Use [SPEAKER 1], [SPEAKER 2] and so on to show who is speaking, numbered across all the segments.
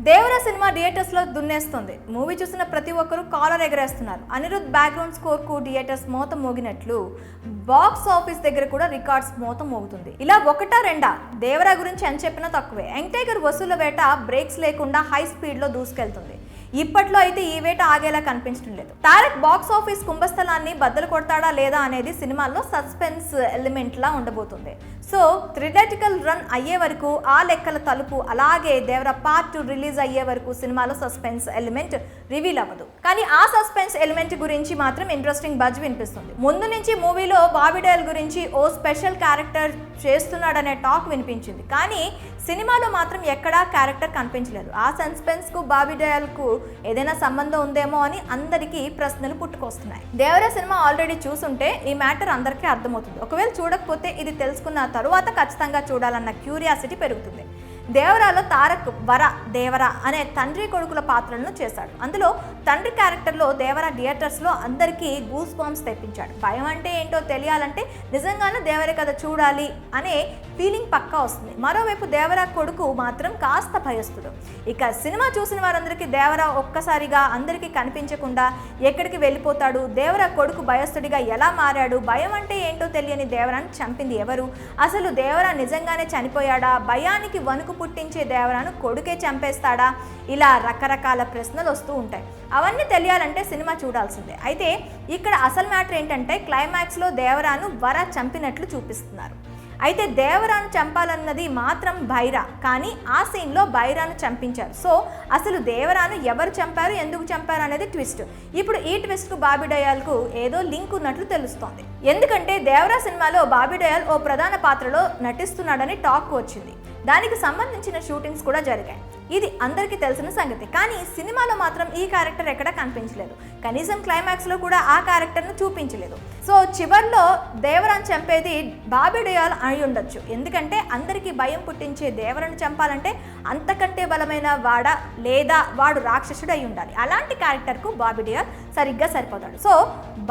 [SPEAKER 1] Devara cinema theatres లో దున్నేస్తుంది. Movie చూసిన ప్రతి ఒక్కరూ కాలర్ ఎగరేస్తున్నారు. అనిరుద్ బ్యాక్గ్రౌండ్ స్కోర్ కు థియేటర్స్ మోత మోగినట్లు బాక్స్ ఆఫీస్ దగ్గర కూడా రికార్డ్స్ మోత మోగుతుంది. ఇలా ఒకటా రెండా దేవరా గురించి అని చెప్పినా తక్కువే. యంగ్ టైగర్ వసూళ్ల వేట బ్రేక్స్ లేకుండా హై స్పీడ్ లో దూసుకెళ్తుంది. ఇప్పట్లో అయితే ఈ వేట ఆగేలా కనిపించడం లేదు. తారక్ బాక్స్ ఆఫీస్ కుంభస్థలాన్ని బద్దలు కొడతాడా లేదా అనేది సినిమాల్లో సస్పెన్స్ ఎలిమెంట్ లా ఉండబోతుంది. సో థ్రిల్లటికల్ రన్ అయ్యే వరకు ఆ లెక్కల తలుపు, అలాగే దేవరా పార్ట్ 2 రిలీజ్ అయ్యే వరకు సినిమాలో సస్పెన్స్ ఎలిమెంట్ రివీల్ అవ్వదు. కానీ ఆ సస్పెన్స్ ఎలిమెంట్ గురించి మాత్రం ఇంట్రెస్టింగ్ బజ్ వినిపిస్తుంది. ముందు నుంచి మూవీలో బాబీ డయోల్ గురించి ఓ స్పెషల్ క్యారెక్టర్ చేస్తున్నాడనే టాక్ వినిపించింది. కానీ సినిమాలో మాత్రం ఎక్కడా క్యారెక్టర్ కనిపించలేదు. ఆ సస్పెన్స్ కు బాబీ డయోల్ కు ఏదైనా సంబంధం ఉందేమో అని అందరికీ ప్రశ్నలు పుట్టుకొస్తున్నాయి. దేవరా సినిమా ఆల్రెడీ చూసుంటే ఈ మ్యాటర్ అందరికీ అర్థమవుతుంది. ఒకవేళ చూడకపోతే ఇది తెలుసుకున్న తరువాత ఖచ్చితంగా చూడాలన్న క్యూరియాసిటీ పెరుగుతుంది. దేవరాలో తారక్ దేవరా అనే తండ్రి కొడుకుల పాత్రలను చేశాడు. అందులో తండ్రి క్యారెక్టర్లో దేవరా థియేటర్స్లో అందరికీ గూస్ బాంబ్స్ తెప్పించాడు. భయం అంటే ఏంటో తెలియాలంటే నిజంగానే దేవరే కథ చూడాలి అనే ఫీలింగ్ పక్కా వస్తుంది. మరోవైపు దేవరా కొడుకు మాత్రం కాస్త భయస్తుడు. ఇక సినిమా చూసిన వారందరికీ దేవరా ఒక్కసారిగా అందరికీ కనిపించకుండా ఎక్కడికి వెళ్ళిపోతాడు, దేవరా కొడుకు భయస్తుడిగా ఎలా మారాడు, భయం అంటే ఏంటో తెలియని దేవరాను చంపింది ఎవరు, అసలు దేవరా నిజంగానే చనిపోయాడా, భయానికి వణుకు పుట్టించే దేవరాను కొడుకే చంపేస్తాడా, ఇలా రకరకాల ప్రశ్నలు వస్తూ ఉంటాయి. అవన్నీ తెలియాలంటే సినిమా చూడాల్సిందే. అయితే ఇక్కడ అసలు మ్యాటర్ ఏంటంటే క్లైమాక్స్లో దేవరాను చంపినట్లు చూపిస్తున్నారు. అయితే దేవరాను చంపాలన్నది మాత్రం భైరా, కానీ ఆ సీన్లో భైరాను చంపించారు. సో అసలు దేవరాను ఎవరు చంపారు, ఎందుకు చంపారు అనేది ట్విస్ట్. ఇప్పుడు ఈ ట్విస్ట్కు బాబీ డయోల్కు ఏదో లింక్ ఉన్నట్లు తెలుస్తోంది. ఎందుకంటే దేవరా సినిమాలో బాబీ డయోల్ ఓ ప్రధాన పాత్రలో నటిస్తున్నాడని టాక్ వచ్చింది. దానికి సంబంధించిన షూటింగ్స్ కూడా జరిగాయి. ఇది అందరికీ తెలిసిన సంగతి. కానీ సినిమాలో మాత్రం ఈ క్యారెక్టర్ ఎక్కడా కనిపించలేదు. కనీసం క్లైమాక్స్లో కూడా ఆ క్యారెక్టర్ను చూపించలేదు. సో చివర్లో దేవరాను చంపేది బాబీ డయోల్ అయి ఉండొచ్చు. ఎందుకంటే అందరికీ భయం పుట్టించే దేవరను చంపాలంటే అంతకంటే బలమైన వాడా లేదా వాడు రాక్షసుడు అయి ఉండాలి. అలాంటి క్యారెక్టర్కు బాబీ డయోల్ సరిగ్గా సరిపోతాడు. సో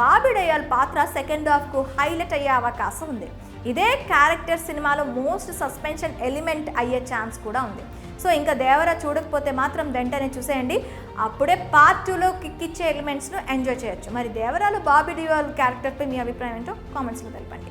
[SPEAKER 1] బాబీ డయోల్ పాత్ర సెకండ్ హాఫ్కు హైలైట్ అయ్యే అవకాశం ఉంది. ఇదే క్యారెక్టర్ సినిమాలో మోస్ట్ సస్పెన్షన్ ఎలిమెంట్ అయ్యే ఛాన్స్ కూడా ఉంది. సో ఇంకా దేవరా చూడకపోతే మాత్రం వెంటనే చూసేయండి. అప్పుడే పార్ట్ 2లో కిక్కిచ్చే ఎలిమెంట్స్ను ఎంజాయ్ చేయొచ్చు. మరి దేవరాలో బాబీ డయోల్ క్యారెక్టర్పై మీ అభిప్రాయం ఏంటో కామెంట్స్లో తెలపండి.